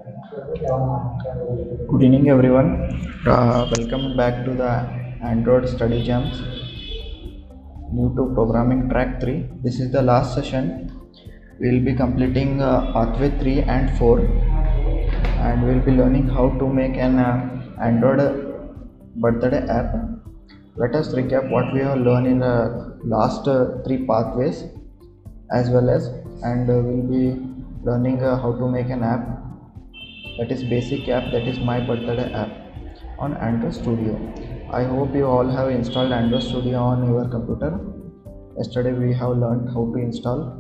Good evening, everyone. Welcome back to the Android Study Jams new to programming track 3. This is the last session. We'll be completing pathway 3 and 4, and we'll be learning how to make an Android birthday app. Let us recap what we have learned in the last three pathways as well as, and we'll be learning how to make an app, that is basic app, that is my birthday app on Android Studio. I hope you all have installed Android Studio on your computer. Yesterday we have learned how to install.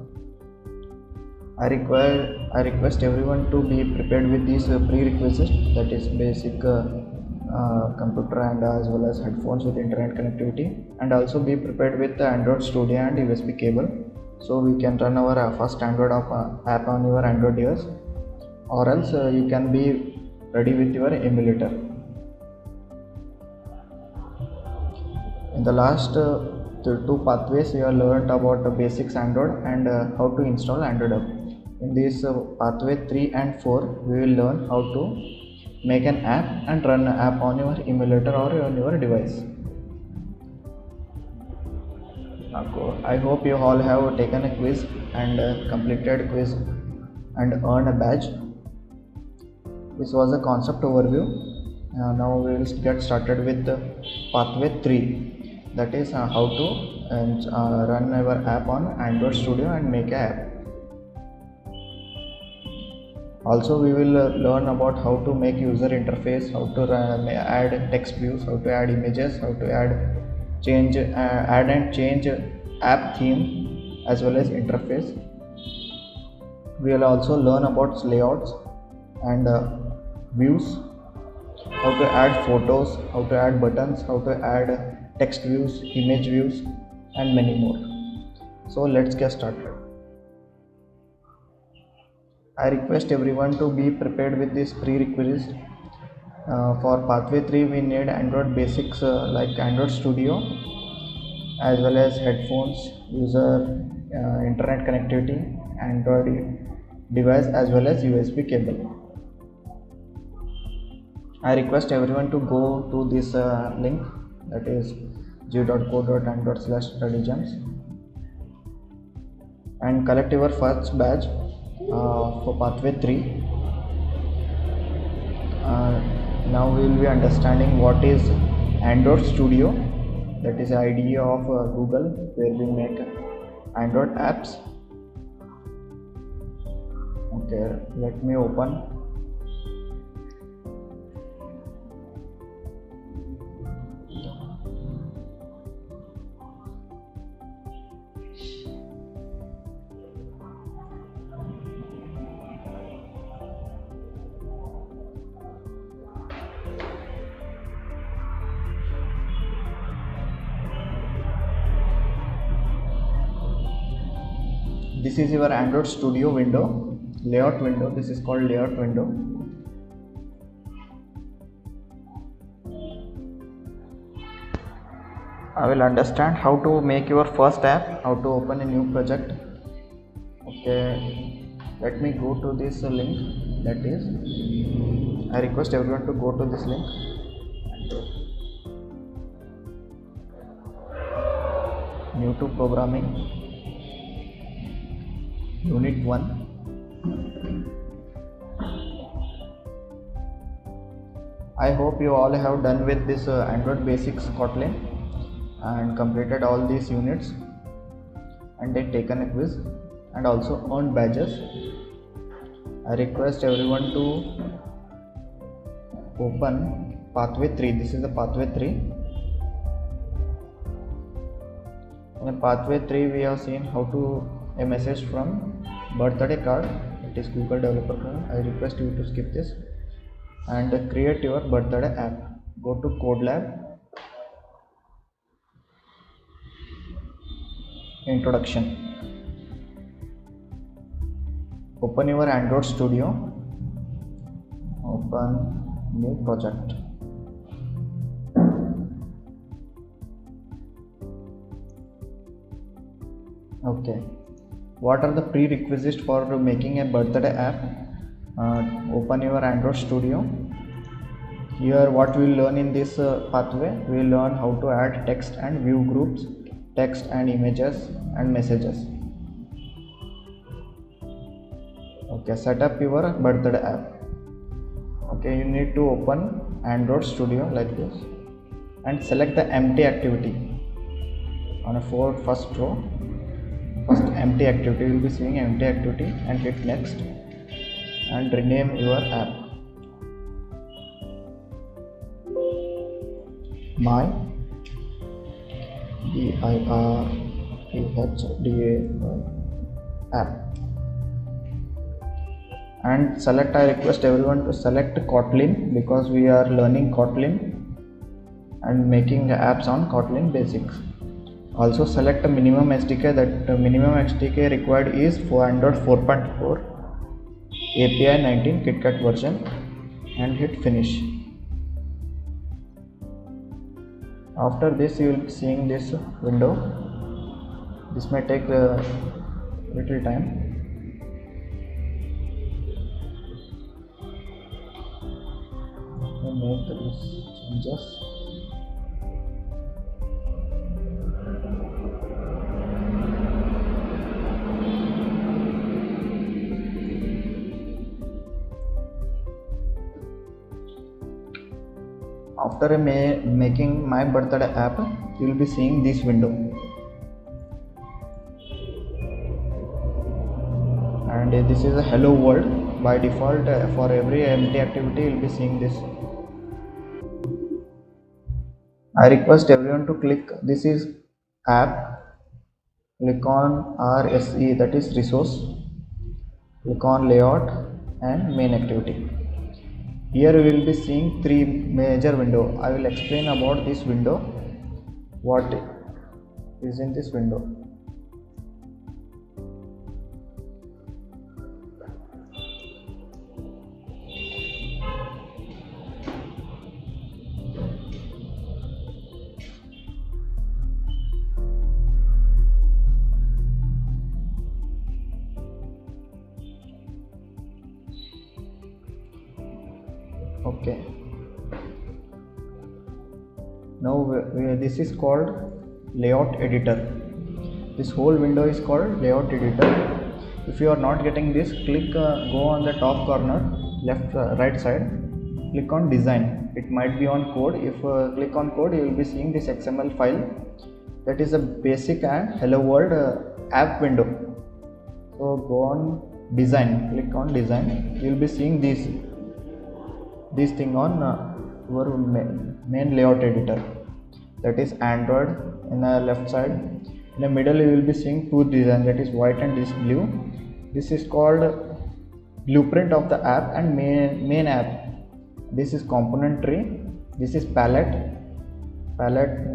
I request everyone to be prepared with these prerequisites, that is basic computer and as well as headphones with internet connectivity, and also be prepared with the Android Studio and USB cable, so we can run our first Android app on your Android device, or else you can be ready with your emulator. In the last two pathways, we have learned about the basics Android and how to install Android app. In this pathway 3 and 4, we will learn how to make an app and run an app on your emulator or on your device. I hope you all have taken a quiz and completed quiz and earned a badge. This was a concept overview. Now we will get started with pathway 3, that is how to run our app on Android Studio and make an app. Also we will learn about how to make user interface, how to add text views, how to add images, how to add and change app theme as well as interface. We will also learn about layouts and views, how to add photos, how to add buttons, how to add text views, image views, and many more. So let's get started. I request everyone to be prepared with this prerequisites. For pathway 3, we need Android basics like Android Studio, as well as headphones, user internet connectivity, Android device, as well as USB cable. I request everyone to go to this link, that is g.co.android/studygems, and collect your first badge for pathway 3. Now we will be understanding what is Android Studio, that is the idea of Google, where we make Android apps. Okay, let me open. This is your Android Studio window, layout window. This is called layout window. I will understand how to make your first app, how to open a new project. Okay, let me go to this link, that is, I request everyone to go to this link. New to programming, unit 1. I hope you all have done with this Android basics Kotlin and completed all these units and then taken a quiz and also earned badges. I request everyone to open pathway 3. This is the pathway 3. In pathway 3, we have seen how to a message from birthday card, it is Google developer card. I request you to skip this and create your birthday app. Go to CodeLab, introduction. Open your Android Studio, open new project. Okay, what are the prerequisites for making a birthday app? Open your Android Studio. Here what we will learn in this pathway, we will learn how to add text and view groups, text and images and messages. Okay, set up your birthday app. Okay, you need to open Android Studio like this and select the empty activity on a first row. First empty activity, you will be seeing empty activity, and hit next and rename your app. My birthday app. And select, I request everyone to select Kotlin because we are learning Kotlin and making apps on Kotlin basics. Also select a minimum SDK. That minimum SDK required is for Android 4.4 API 19 KitKat version, and hit finish. After this you will be seeing this window. This may take a little time. Make these changes. After making my birthday app, you will be seeing this window, and this is a hello world. By default, for every empty activity you will be seeing this. I request everyone to click, this is app, click on RSE, that is resource, click on layout and main activity. Here we will be seeing three major windows. I will explain about this window, what is in this window. Okay, now this is called layout editor. This whole window is called layout editor. If you are not getting this, click go on the top corner left right side, click on design. It might be on code. If click on code, you will be seeing this XML file. That is a basic and hello world app window. So go on design, click on design. You will be seeing this thing on your main layout editor, that is Android. In the left side, in the middle you will be seeing two design, that is white and this blue. This is called blueprint of the app and main app. This is component tree. This is palette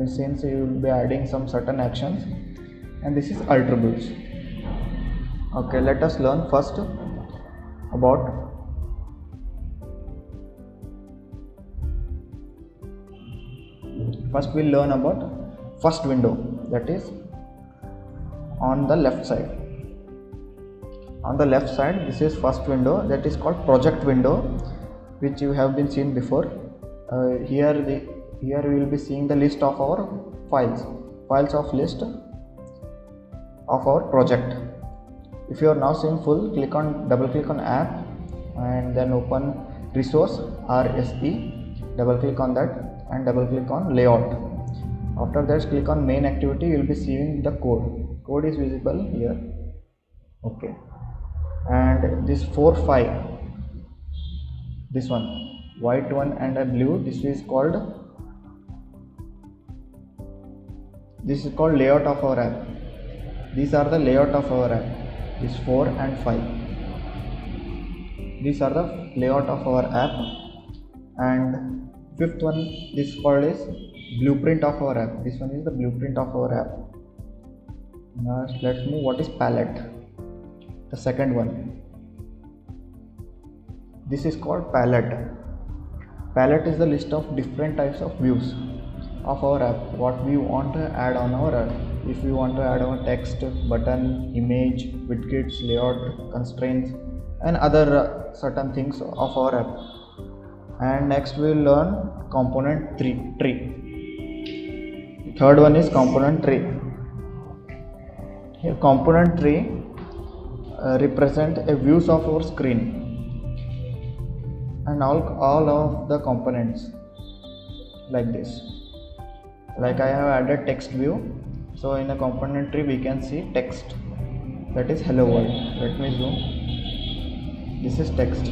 since you will be adding some certain actions, and this is attributes. Okay, let us learn first about first we'll learn about first window, that is on the left side. On the left side, this is first window, that is called project window, which you have been seen before. Here we will be seeing the list of our files of list of our project. If you are now seeing full, double click on app and then open resource RSE, double click on that and double click on layout. After that, click on main activity. You will be seeing the code is visible here. Okay, and this 4-5, this one white one and a blue, this is called layout of our app. These are the layout of our app. This 4 and 5, these are the layout of our app. And fifth one, this called is blueprint of our app. This one is the blueprint of our app. Now let's move. What is palette? The second one. This is called palette. Palette is the list of different types of views of our app. What we want to add on our app. If we want to add our text, button, image, widgets, layout, constraints, and other certain things of our app. And next we will learn component tree. Third one is component tree. Here component tree represent a views of our screen and all of the components like this. Like I have added text view, so in a component tree we can see text, that is hello world. Let me zoom. This is text.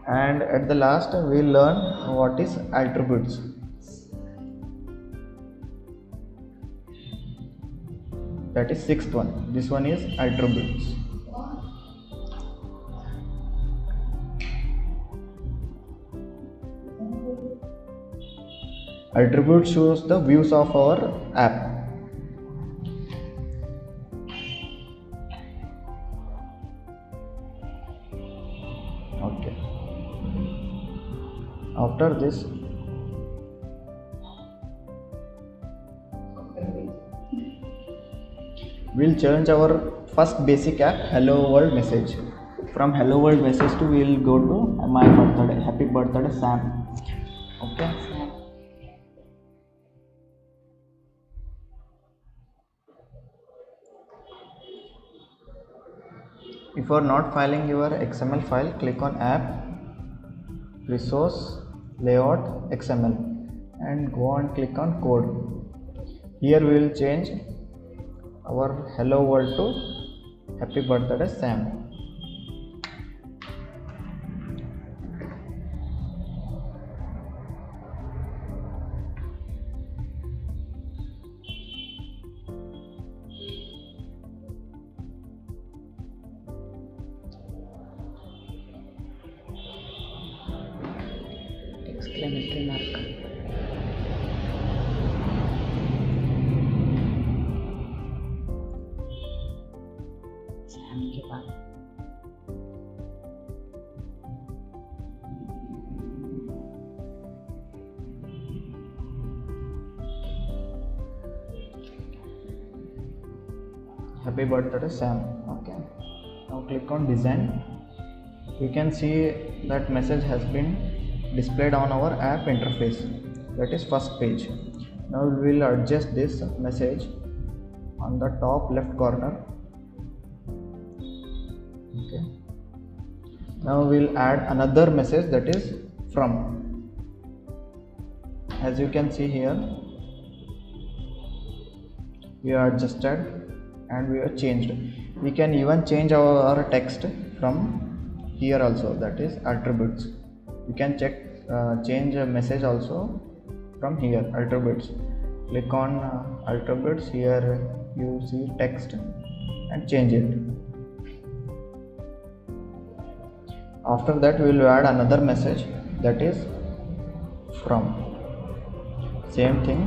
And at the last we will learn what is attributes. That is sixth one. This one is attributes. Attribute shows the views of our app. Okay. After this, we'll change our first basic app, hello world message. From hello world message to we'll go to my birthday, happy birthday Sam. Okay. If you are not filing your XML file, click on app, resource, layout, XML and go and click on code. Here we will change our hello world to happy birthday Sam. Exclamatory mark. Sam के बाद happy birthday Sam. Okay. Now click on design. You can see that message has been displayed on our app interface, that is first page. Now we will adjust this message on the top left corner. Okay. Now we will add another message, that is from. As you can see here, we are adjusted and we are changed. We can even change our text from here also, that is attributes. You can change a message also from here, attributes. Click on attributes. Here you see text and change it. After that we will add another message, that is from. Same thing,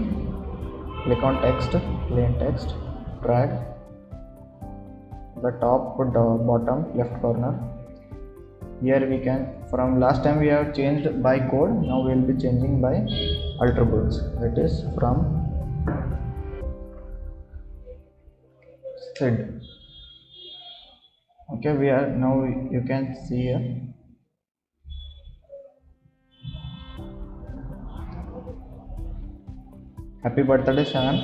click on text, plain text, drag the top bottom left corner. Here we can, from last time we have changed by code, now we will be changing by attributes, that is from Sid. Okay, we are now, you can see here. Happy birthday Sam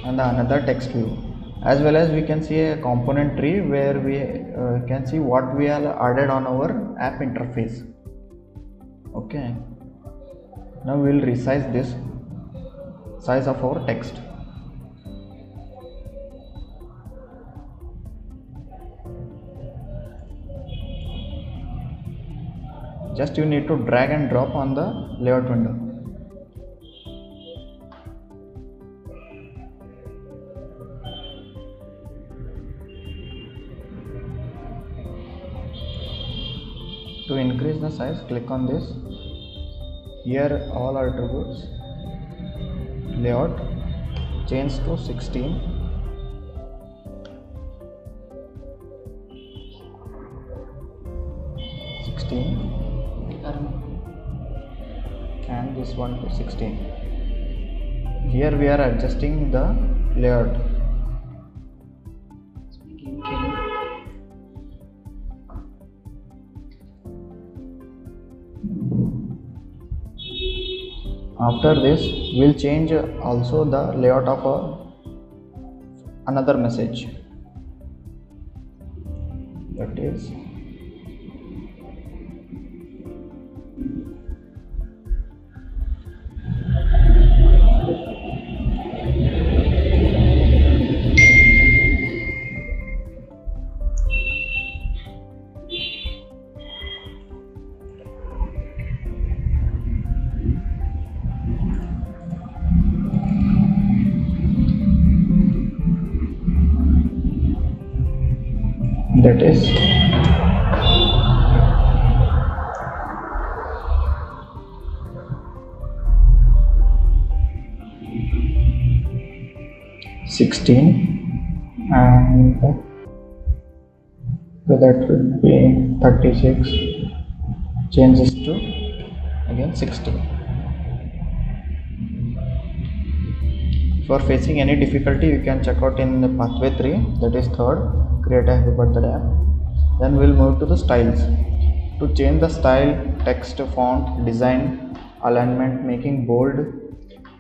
and another text view. As well as we can see a component tree where we can see what we have added on our app interface. Okay. Now we will resize this size of our text. Just you need to drag and drop on the layout window. To increase the size, click on this. Here all attributes, layout, change to 16. And this one to 16. here we are adjusting the layout. After this, we'll change also the layout of another message, that is that is $16, and so that would be 36, changes to again 16. For facing any difficulty, you can check out in the pathway 3, that is third, create a happy birthday app. Then we'll move to the styles. To change the style, text, font, design, alignment, making bold,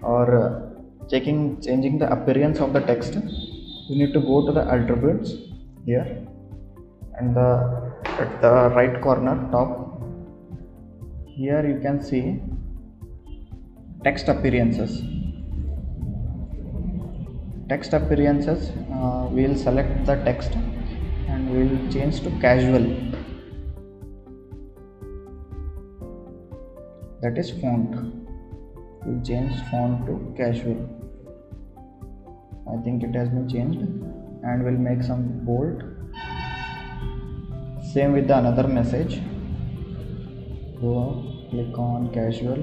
or changing the appearance of the text, you need to go to the attributes here, and at the right corner top here you can see text appearances. We'll select the text and we'll change to casual, that is font. We'll change font to casual. I think it has been changed, and we'll make some bold. Same with the another message. Go click on casual,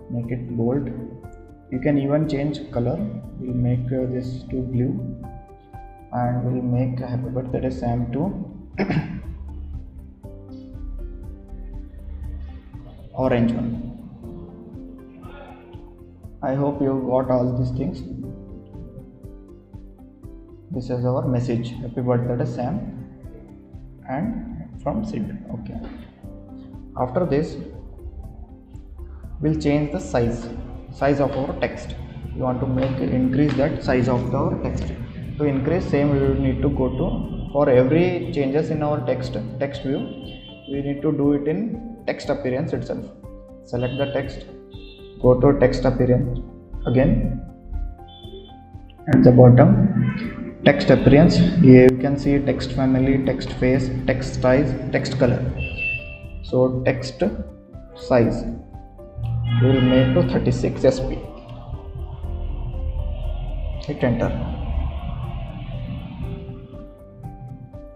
make it bold. You can even change color. We'll make this to blue, and we'll make happy birthday Sam to orange one. I hope you got all these things. This is our message, happy birthday Sam, and from Sid. Okay. After this, we'll change the size of our text. We want to increase that size of our text. To increase, same we will need to go to, for every changes in our text view, we need to do it in text appearance itself. Select the text, go to text appearance again, at the bottom text appearance. Here you can see text family, text face, text size, text color. So text size we will make to 36 sp. Hit enter.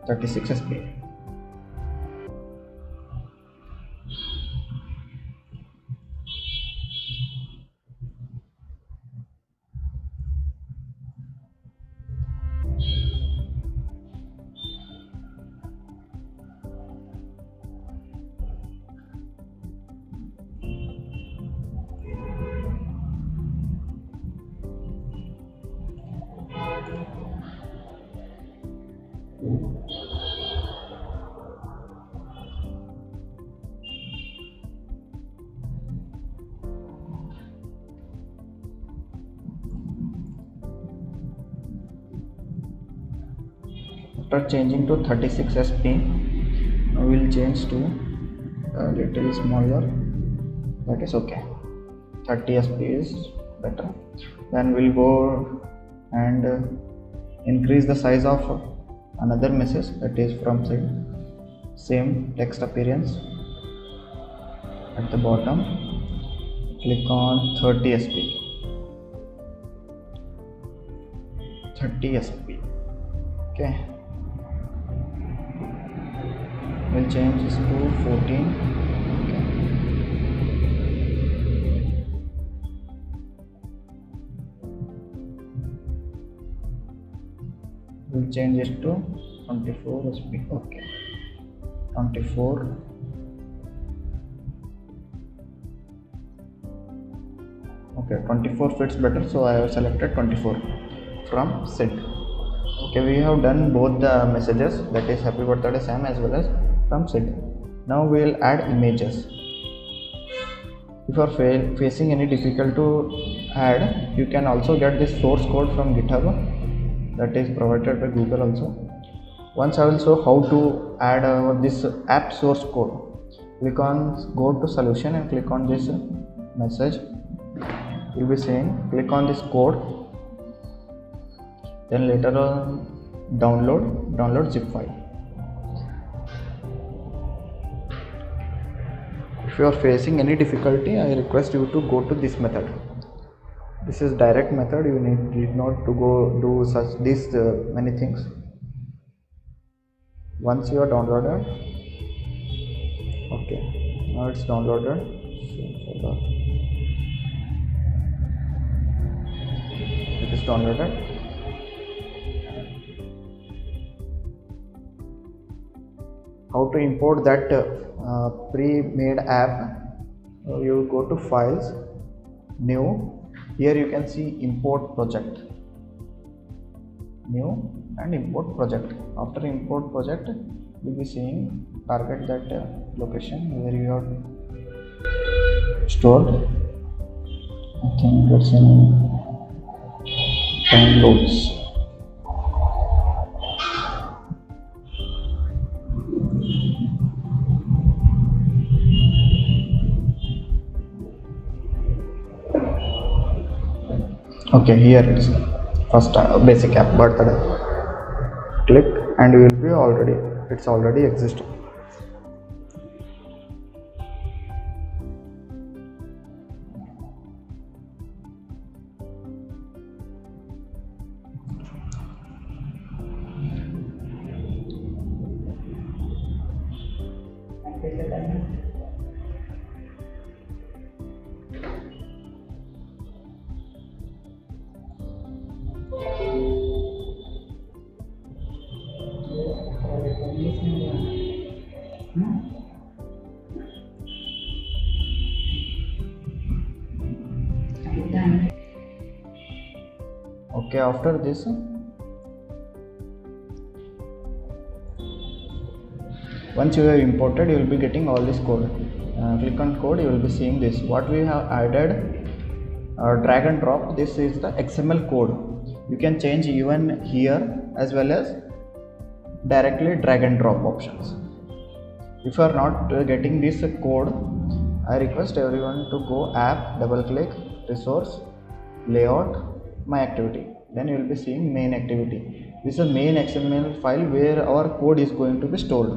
36 sp. After changing to 36 sp, now we will change to a little smaller, that is okay. 30 sp is better. Then we'll go and increase the size of another message, that is from Sid. Same text appearance, at the bottom click on 30 sp. 30 sp. Okay, we'll change this to 14. Okay. We'll change it to 24 sp. Okay, 24. Okay, 24 fits better, so I have selected 24 from Sid. Okay, we have done both the messages, that is happy birthday Sam as well as from Sid. Now we will add images. If you are facing any difficult to add, you can also get this source code from GitHub, that is provided by Google also. Once I will show how to add this app source code. Click on go to solution and click on this message. You'll be saying click on this code, then later on download zip file. If you are facing any difficulty, I request you to go to this method. This is direct method, you need not to go do such this many things. Once you are downloaded, okay, now it's downloaded. It is downloaded. How to import that pre-made app? You go to files, new. Here you can see import project, new and import project. After import project, you'll be seeing target that location where you are stored. I think it's in downloads. Okay, here it is. First basic app birthday. Click and you will be it's already existing. Okay, after this, once you have imported, you will be getting all this code. Click on code, you will be seeing this. What we have added, drag and drop. This is the XML code. You can change even here as well as directly drag and drop options. If you are not getting this code, I request everyone to go app, double click, resource, layout, my activity. Then you will be seeing main activity. This is a main XML file where our code is going to be stored.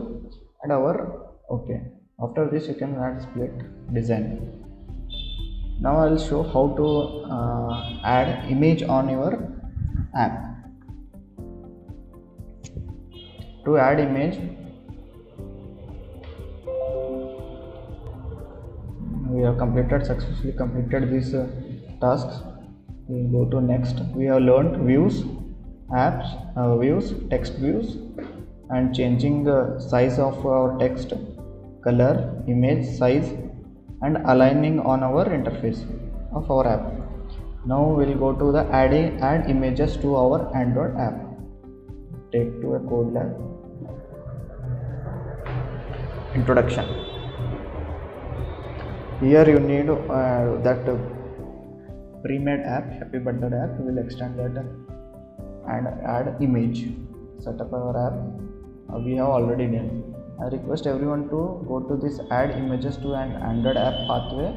And okay. After this, you can add split design. Now I will show how to add image on your app. To add image, we have successfully completed these tasks. We will go to next. We have learned views, views, text views, and changing the size of our text, color, image size, and aligning on our interface of our app. Now we'll go to the add images to our Android app. Take to a code lab. Introduction. Here you need that pre-made app, happy birthday app. We will extend that and add image. Set up our app. We have already done. I request everyone to go to this add images to an Android app pathway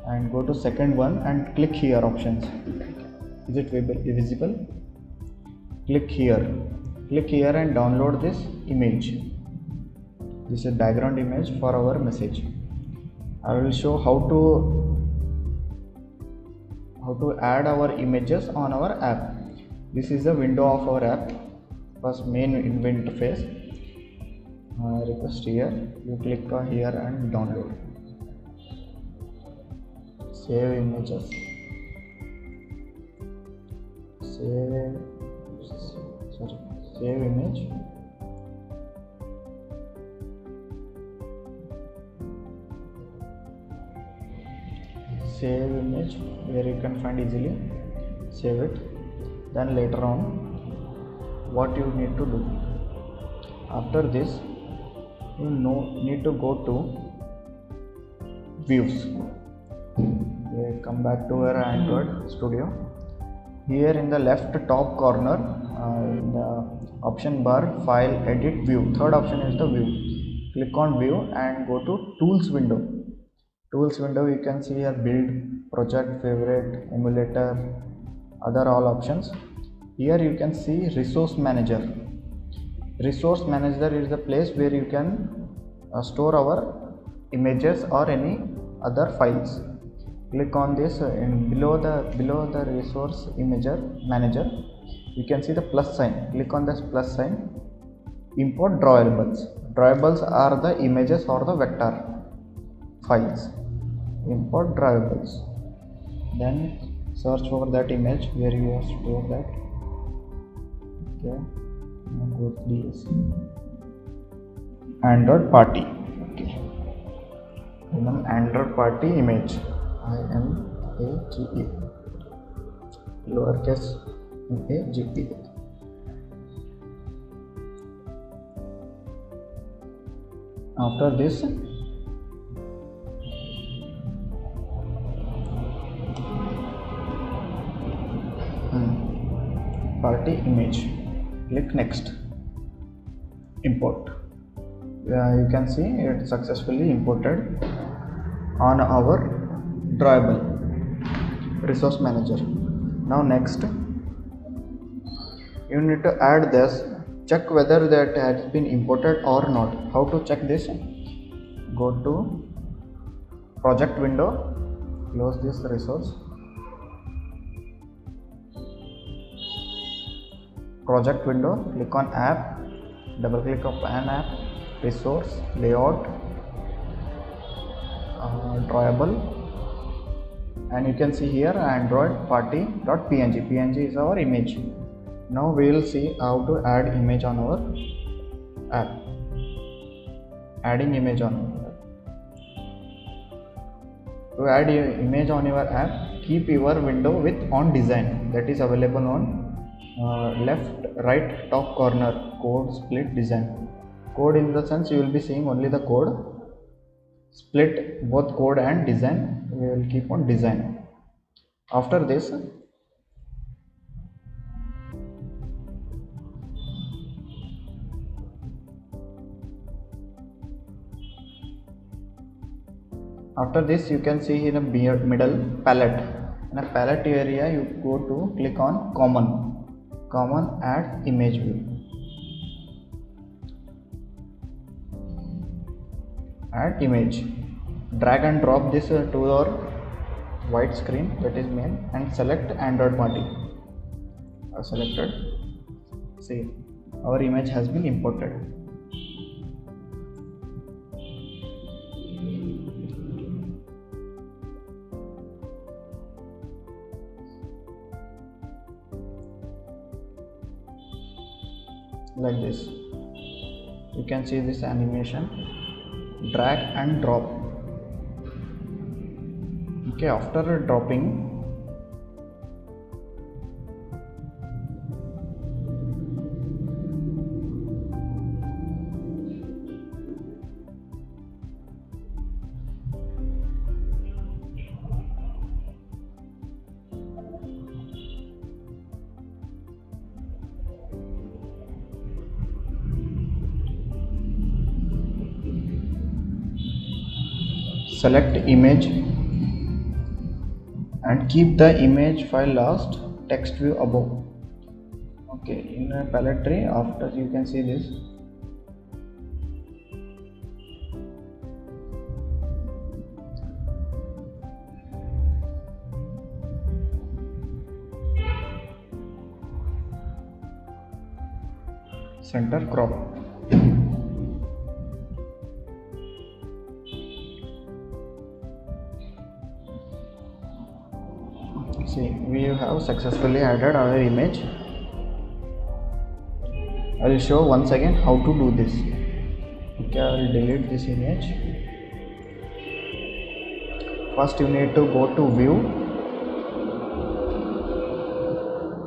and go to second one and click here options. Is it visible? Click here and download this image. This is background image for our message. I will show how to add our images on our app. This is the window of our app. First main interface. Request here, you click on here and download. Save images. Save image. save image, where you can find easily, save it. Then later on what you need to do, after this you need to go to views. We come back to our Android Studio. Here in the left top corner, in the option bar, file, edit, view, third option is the view. Click on view and go to tools window. Tools window, you can see here build, project, favorite, emulator, other all options. Here you can see resource manager. Resource manager is the place where you can store our images or any other files. Click on this, and below the resource manager you can see the plus sign. Click on this plus sign. Import drawables. Drawables are the images or the vector files. Import drawables. Then search for that image where you have stored that. Okay, now go to this Android party. Okay, Android party image, IMAGE, lowercase MAGE. After this, party image, click next, import. You can see it successfully imported on our drawable resource manager. Now next you need to add this, check whether that has been imported or not. How to check this? Go to project window, close this resource, project window, click on app, double click on an app, resource, layout, drawable, and you can see here Android party.png. png is our image. Now we will see how to add image on our app. Adding image on our app. To add your image on your app, keep your window with on design, that is available on left right top corner, code split design. Code in the sense you will be seeing only the code. Split both code and design, we will keep on design. After this, you can see in a middle palette. In a palette area you go to click on common, add image view. Add image, drag and drop this to your white screen, that is main, and select Android party. Selected. See, our image has been imported. Like this, you can see this animation, drag and drop. Okay, after dropping, select image and keep the image file last, text view above. Okay, in a palette tree, after you can see this, center crop. See, we have successfully added our image. I will show once again how to do this. Okay, I will delete this image. First you need to go to view,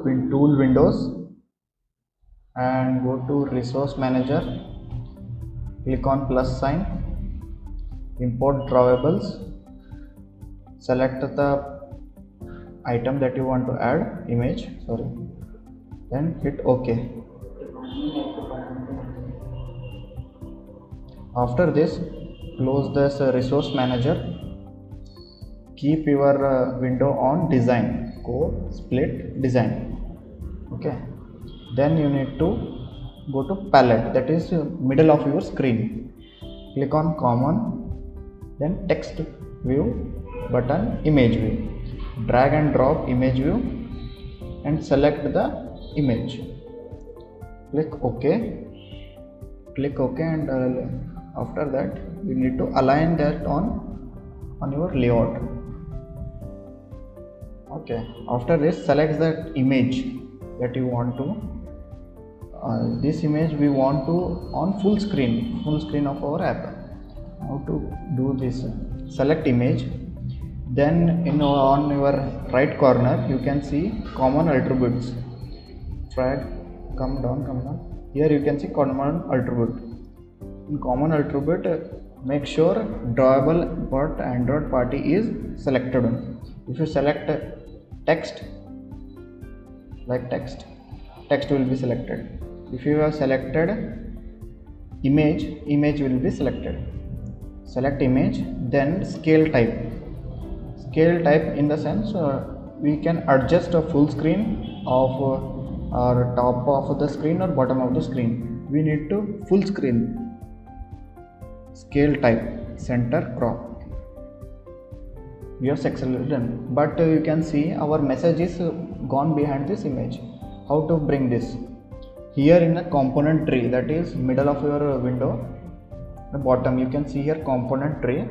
in tool windows, and go to resource manager, click on plus sign, import drawables, select the item that you want to add, image, then hit OK. After this, close this resource manager, keep your window on design, go split design. Okay, then you need to go to palette, that is middle of your screen, click on common, then text view button, image view, drag and drop image view and select the image, click OK, and after that you need to align that on your layout. Okay, after this select that image that you want to, this image we want to on full screen of our app. How to do this? Select image, then on your right corner you can see common attributes, drag, come down, here you can see common attribute. In common attribute, make sure drawable but Android party is selected. If you select text, like text will be selected. If you have selected image will be selected. Select image, then scale type in the sense we can adjust a full screen of or top of the screen or bottom of the screen. We need to full screen. Scale type, center, crop. We have successfully done, but you can see our message is gone behind this image. How to bring this? Here in the component tree, that is middle of your window, the bottom you can see here component tree,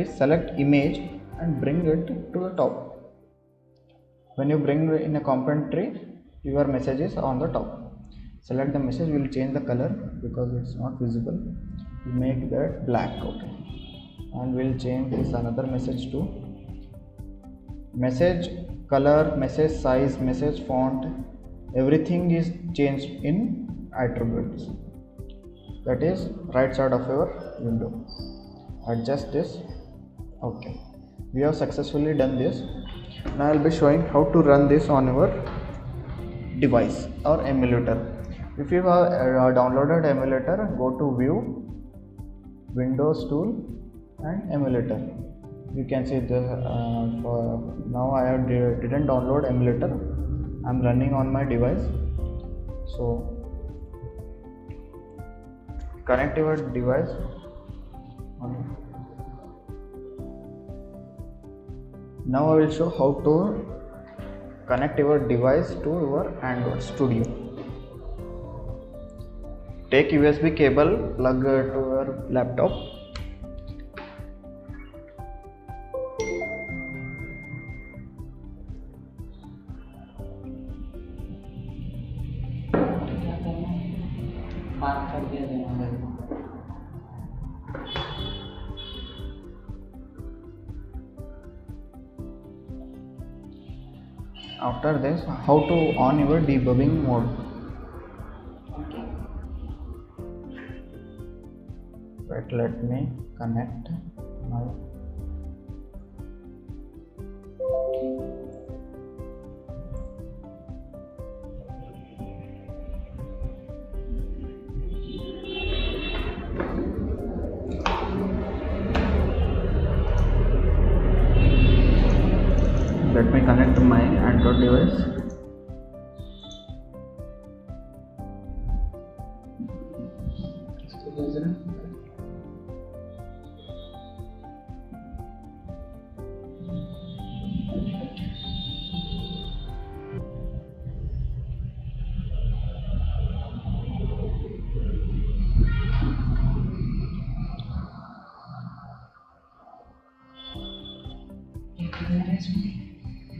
select image and bring it to the top. When you bring in a component tree, your message is on the top. Select the message, we will change the color because it's not visible, we make that black. Okay, and we'll change this another message to message color, message size, message font, everything is changed in attributes, that is right side of your window. Adjust this. Okay, we have successfully done this. Now I'll be showing how to run this on your device or emulator. If you have downloaded emulator, go to view, Windows tool and emulator. You can see the for now I didn't download emulator, I'm running on my device. So connect your device. Now I will show how to connect your device to your Android Studio. Take USB cable, plug to your laptop. After this, how to on your debugging mode. Wait, let me connect my connect my Android device.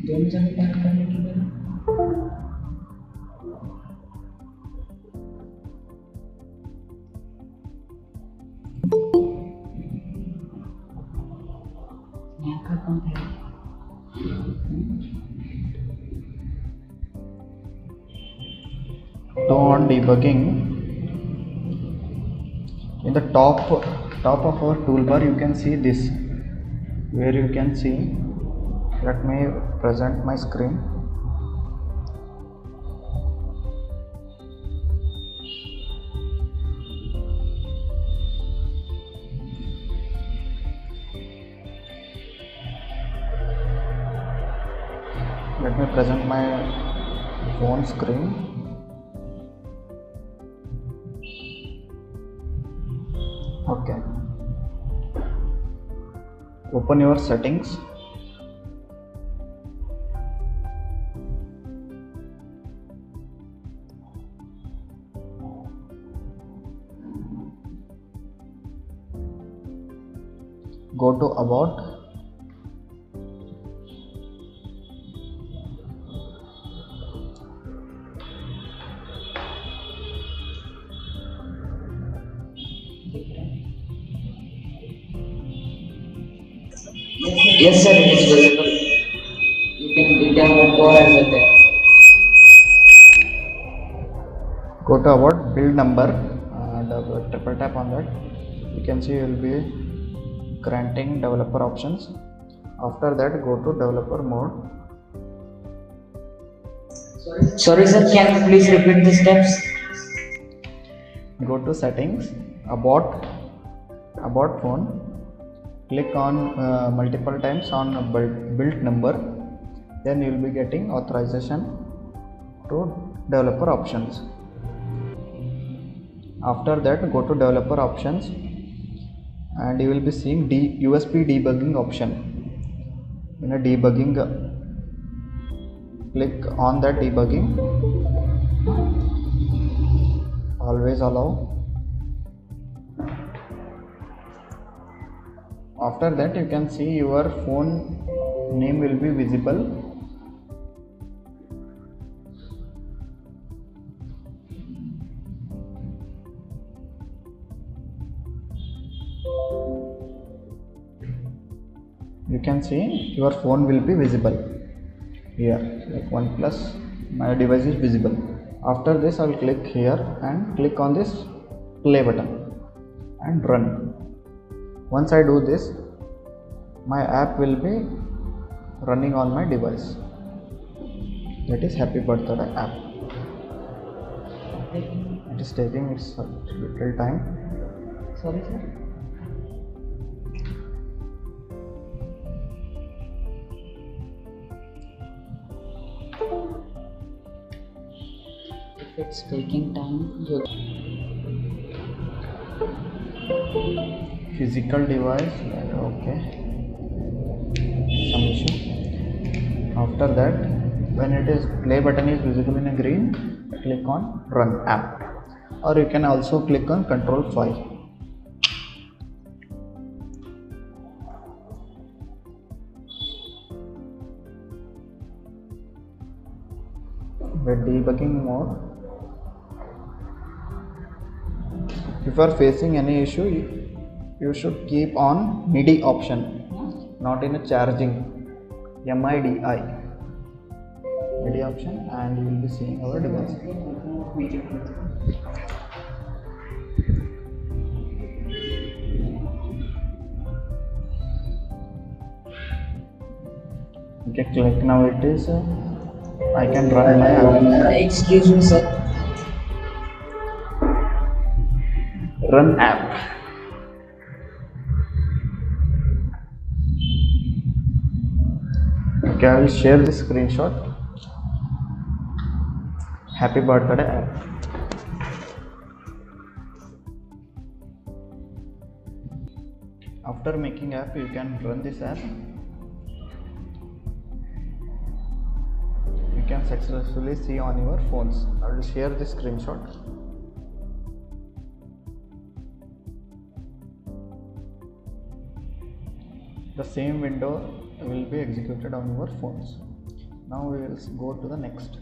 दोनों जगह बात करने की बात। Bank account है। So on debugging, in the top of our toolbar you can see this, where you can see, let me present my screen. Let me present my phone screen. Okay, open your settings. Go to about. Yes, sir, it is visible. You can go as a there. Go to about build number, triple tap on that. You can see you will be granting developer options. After that, go to developer mode. Sorry, sir, can you please repeat the steps? Go to settings, about phone, click on multiple times on build number, then you will be getting authorization to developer options. After that, go to developer options and you will be seeing USB debugging option. In a debugging, click on that debugging, always allow. After that, you can see your phone name will be visible. You can see your phone will be visible here, like OnePlus, my device is visible. After this, I will click here and click on this play button and run. Once I do this, my app will be running on my device. That is Happy Birthday app. It is taking its little time. Sorry, sir. If it's taking time, you Physical device, okay, some issue. After that, when it is play button is visible in a green, click on run app, or you can also click on control 5. With debugging mode, if you are facing any issue, you should keep on MIDI option, not in a charging, MIDI option, and you will be seeing our device. Okay, click now. It is I can run my app. excuse me, sir. Run app. Okay, I will share this screenshot. Happy Birthday app. After making app, you can run this app. You can successfully see on your phones. I will share this screenshot. The same window will be executed on your phones. Now we will go to the next.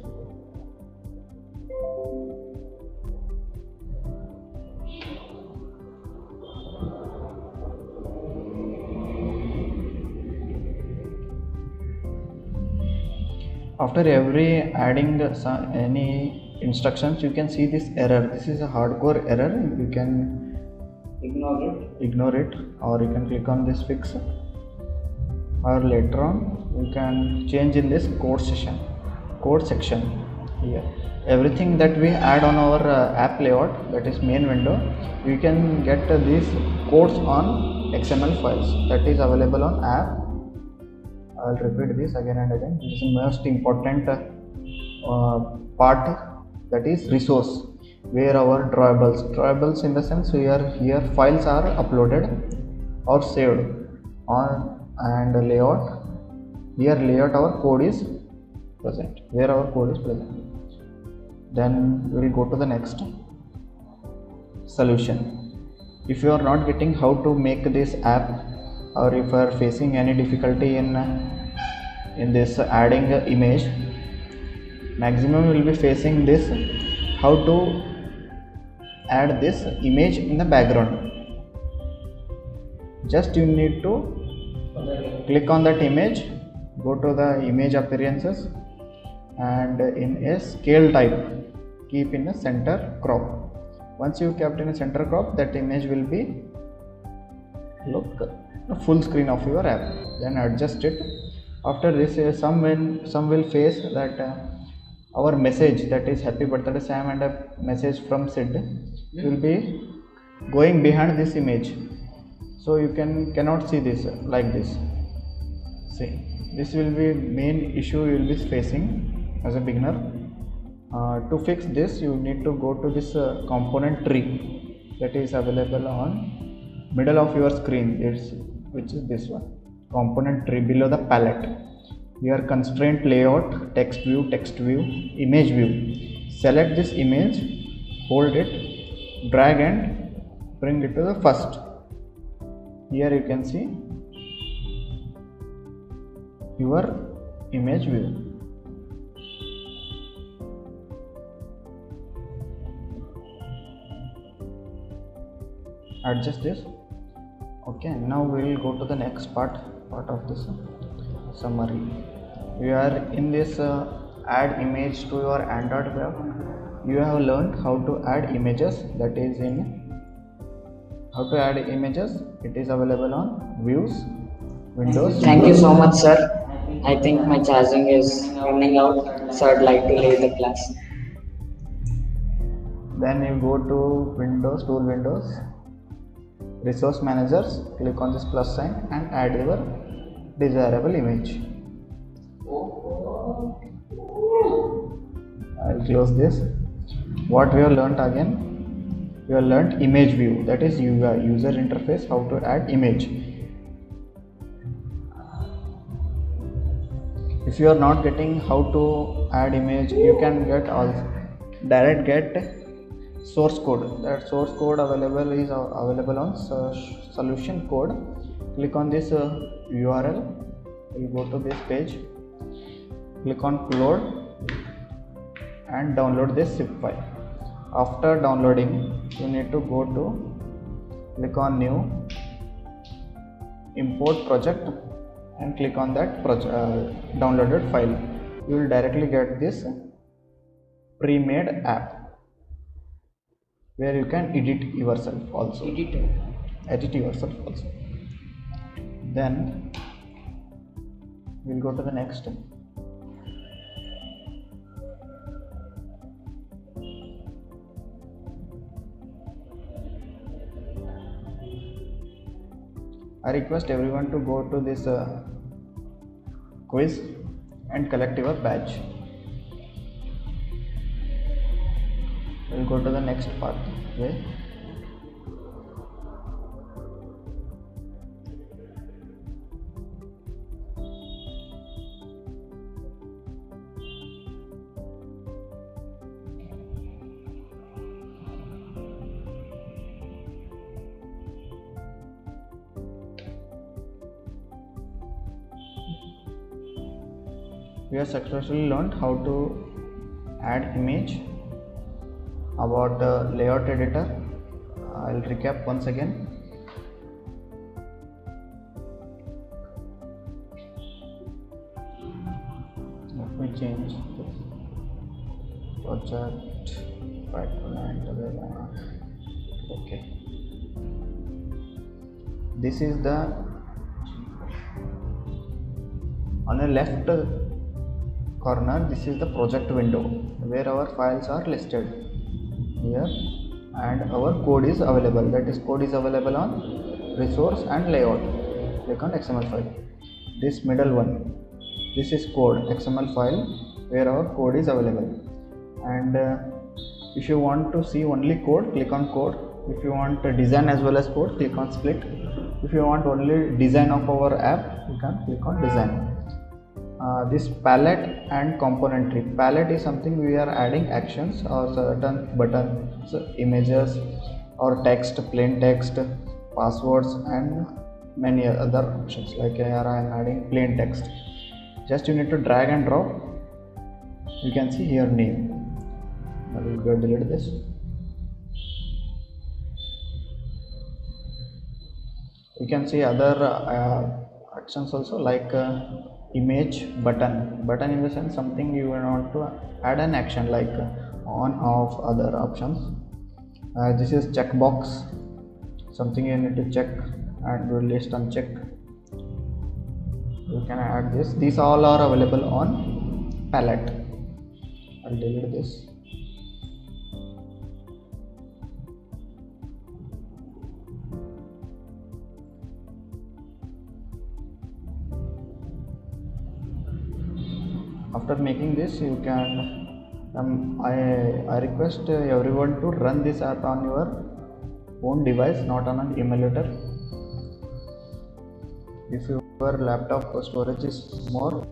After every adding any instructions, you can see this error. This is a hardcore error. You can ignore it, or you can click on this fix, or later on you can change in this code section here. Everything that we add on our app layout, that is main window, we can get these codes on XML files that is available on app. I'll repeat this again and again. This is the most important part, that is resource, where our drawables in the sense here files are uploaded or saved on, and layout, here layout our code is present, where our code is present. Then we will go to the next solution. If you are not getting how to make this app, or if you are facing any difficulty in this adding image, maximum will be facing this, how to add this image in the background. Just you need to click on that image, go to the image appearances, and in a scale type, keep in a center crop. Once you kept in a center crop, that image will be look a full screen of your app. Then adjust it. After this, some will face that our message, that is happy birthday Sam, and a message from Sid will be going behind this image, so you cannot see this like this. See, this will be main issue you will be facing as a beginner. To fix this, you need to go to this component tree that is available on middle of your screen, which is this one, component tree, below the palette. Here constraint layout, text view, image view. Select this image, hold it, drag and bring it to the first. Here you can see your image view. Adjust this. Okay, now we will go to the next part of this summary. We are in this add image to your Android web. You have learned how to add images, that is in how to add images. It is available on views, windows. Thank you so much, sir. I think my charging is running out, so I'd like to leave the class. Then you go to Windows, tool windows, resource managers, click on this plus sign and add your desirable image. I'll close this. What we have learnt again? We have learnt image view, that is UI, user interface, how to add image. If you are not getting how to add image, you can get get source code. That source code is available on solution code. Click on this URL. You go to this page. Click on upload and download this zip file. After downloading, you need to go to click on new, import project, and click on that downloaded file. You will directly get this pre-made app where you can edit yourself also. Edit yourself also. Then we'll go to the next. I request everyone to go to this quiz and collect your badge. We'll go to the next part. Okay. We have successfully learned how to add image. About layout editor, I'll recap once again. me change this project 529. Okay, this is the on the left corner. This is the project window where our files are listed here and our code is available. That is, code is available on resource and layout. Click on XML file. This middle one, this is code XML file where our code is available. And if you want to see only code, click on code. If you want design as well as code, click on split. If you want only design of our app, you can click on design. This palette and componentry. Palette is something we are adding actions or certain buttons, images or text, plain text, passwords and many other options. Like here I am adding plain text. Just you need to drag and drop. You can see here name. I will go delete this. You can see other actions also, like image button in the sense something you want to add an action, like on off other options. This is checkbox, something you need to check and do list uncheck. You can add this. These all are available on palette. I'll delete this. After making this, you can I request everyone to run this app on your own device, not on an emulator. If your laptop storage is more,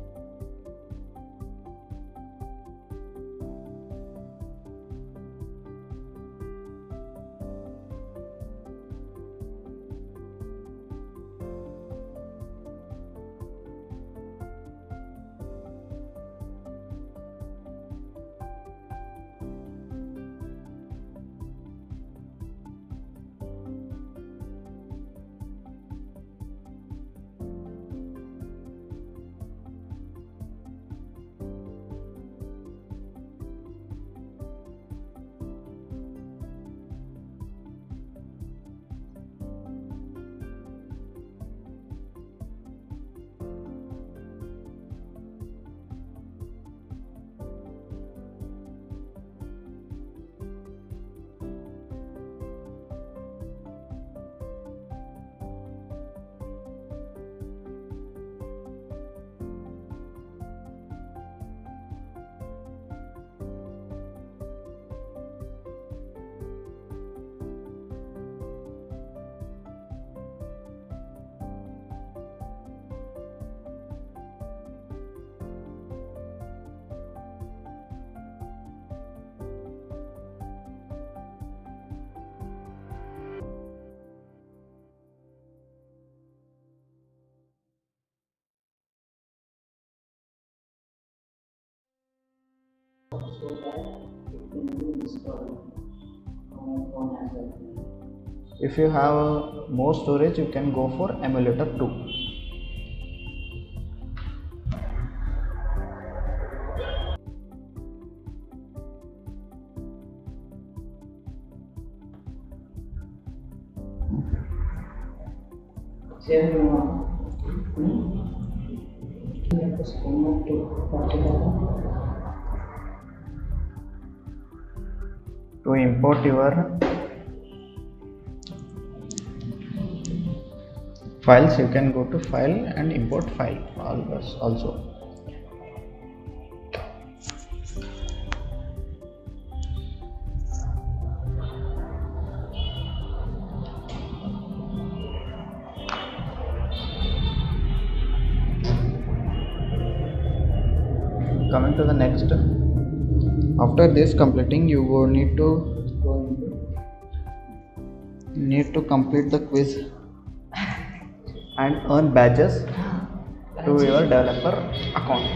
if you have more storage, you can go for emulator too. To import your files, you can go to file and import file also. Coming to the next, after this completing, you will need to complete the quiz and earn badges to your developer account.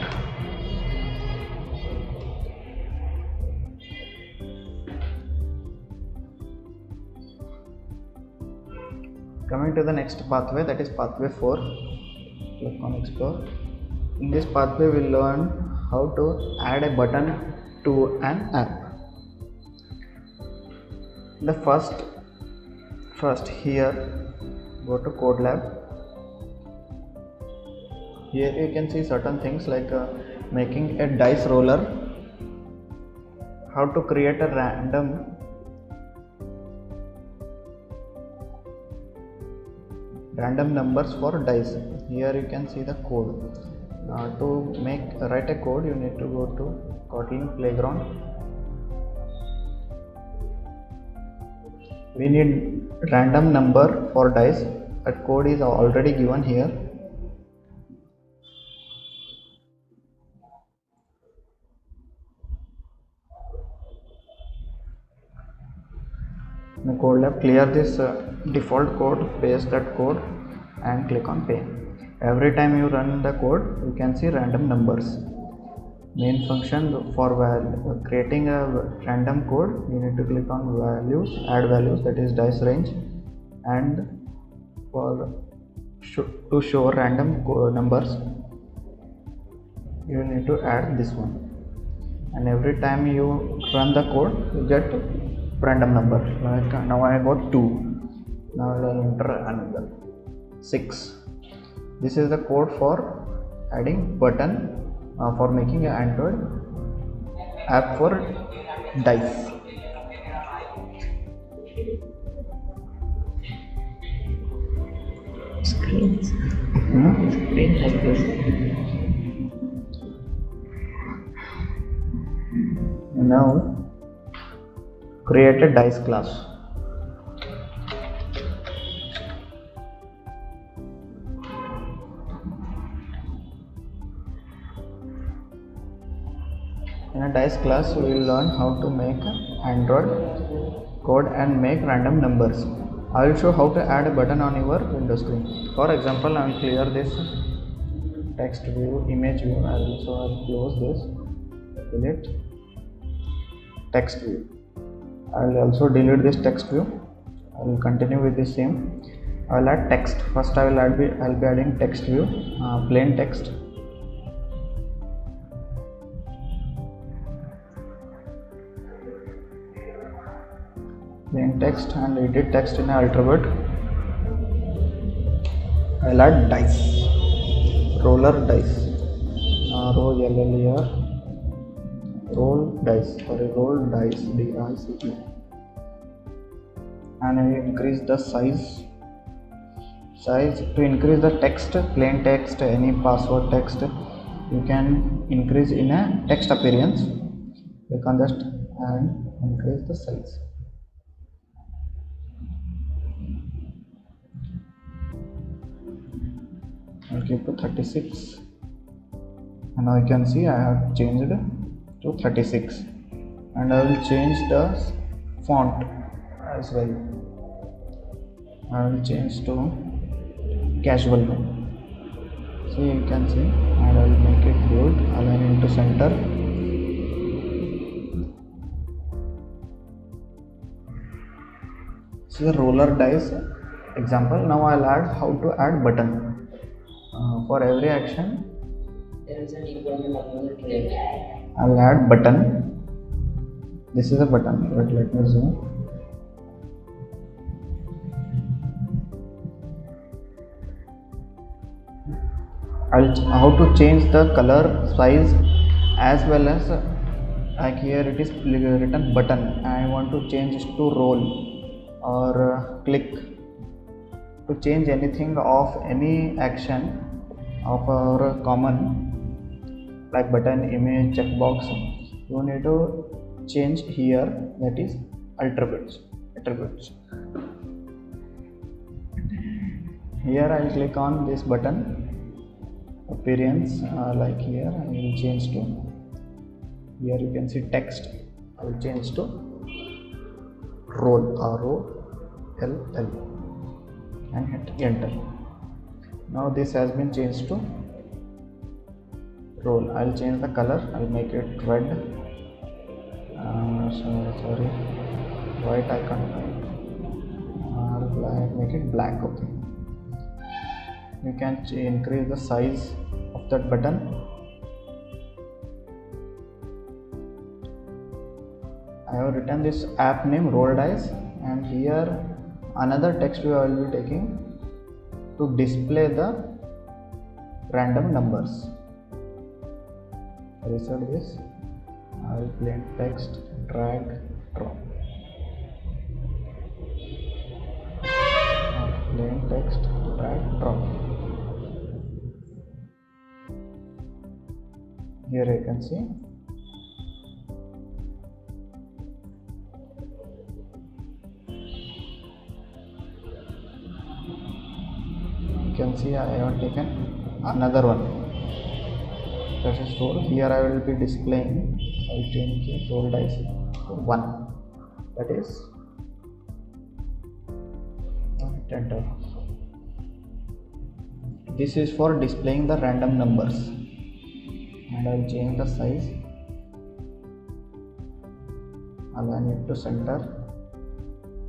Coming to the next pathway, that is pathway 4. Click on explore. In this pathway we'll learn how to add a button to an app. The first here go to Code Lab. Here you can see certain things like making a dice roller, how to create a random numbers for dice. Here you can see the code. To write a code, you need to go to Kotlin Playground. We need random number for dice. That code is already given here. In the Code Lab, clear this default code, paste that code and click on pay. Every time you run the code, you can see random numbers. Main function for creating a random code, you need to click on values, add values, that is dice range, and to show random numbers, you need to add this one. And every time you run the code, you get random number. Like now I got 2. Now I will enter another 6. This is the code for adding button for making an Android app for dice. Screens. Screen like this. Now create a dice class. In a dice class, we will learn how to make Android code and make random numbers. I will show how to add a button on your window screen. For example, I will clear this text view, image view. I will close this, delete text view. I will also delete this text view. I will continue with the same. I will add text. First, I will be adding text view, plain text. Plain text and edit text in Ultravert. I will add dice, roller dice, ROLLER. Roll dice, DICE, and I increase the size to increase the text, plain text, any password text. You can increase in a text appearance. Click on that and increase the size. I'll keep to 36, and now you can see I have changed to 36, and I will change the font as well. I will change to casual now. So you can see, and I will make it bold, align into center. So the roller dice example. Now I'll add how to add button. For every action, There is an equal to create. I'll add button. This is a button, but let me zoom. How to change the color, size, as well as like here it is written button. I want to change it to roll or click. To change anything of any action of our common like button, image, checkbox, you need to change here, that is attributes. Here I will click on this button appearance, like here I will change to, here you can see text, I will change to roll, ROLL, and hit enter. Now this has been changed to roll. I will change the color, I will make it red, sorry, white I can't find, make it black. Okay, you can increase the size of that button. have written this app name Roll Dice, and here another text view I will be taking to display the random numbers. Reset this. I will plain text, drag, drop. Plain text, drag, drop. Here you can see I have taken another one, that is roll. Here I will be displaying, I will change the roll dice to 1, that is enter. This is for displaying the random numbers, and I will change the size, align it to center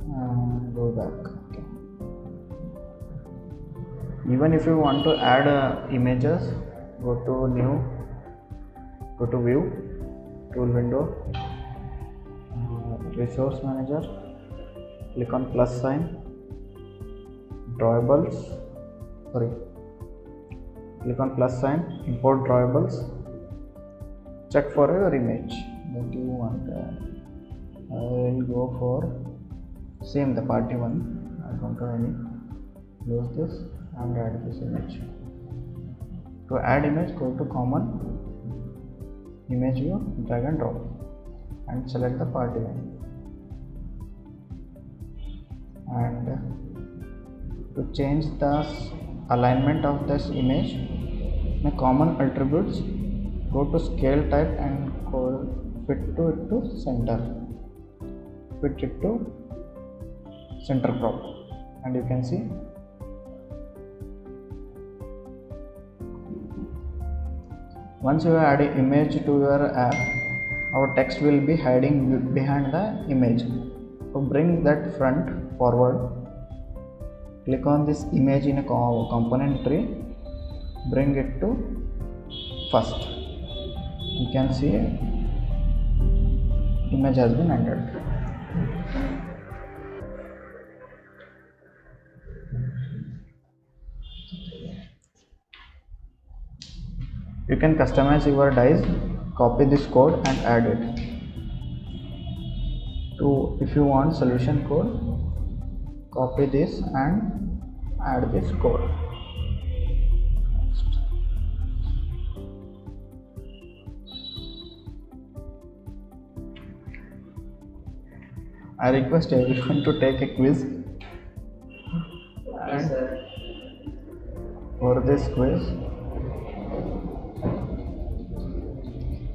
and go back. Okay. Even if you want to add images, go to new, go to view, tool window, resource manager, click on plus sign, drawables, click on plus sign, import drawables, check for your image that you want. I will go for same the party one, I don't have any. Close this and add this image. To add image, go to common, image view, drag and drop, and select the party line. And to change the alignment of this image, in the common attributes, go to scale type and fit to center. Fit it to center crop, and you can see once you add an image to your app, our text will be hiding behind the image. To bring that front forward, click on this image in a component tree, bring it to first. You can see image has been added. You can customize your dice, copy this code and add it. If you want solution code, copy this and add this code. I request everyone to take a quiz. Yes, sir. For this quiz,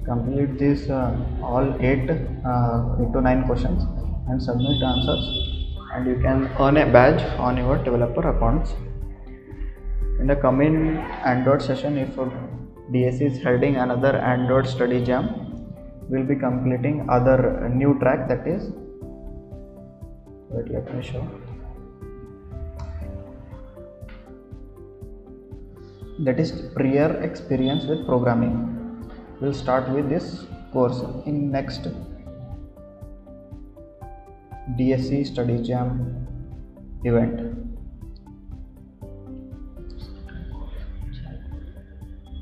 complete this all 8 to 9 questions and submit answers, and you can earn a badge on your developer accounts. In the coming Android session, if DSC is heading another Android study jam, we'll be completing other new track, that is, wait, let me show. That is prior experience with programming. We'll start with this course in next DSC study jam event.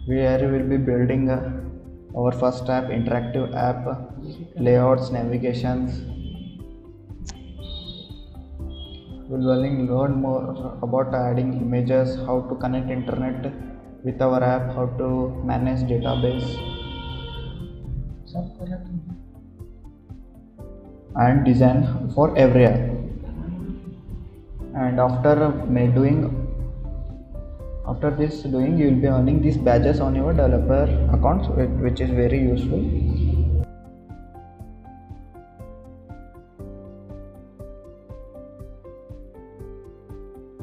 Where we will be building our first app, interactive app, layouts, navigations. We'll learn more about adding images, how to connect internet with our app, how to manage database, and design for every app. And after this doing, you will be earning these badges on your developer accounts, which is very useful.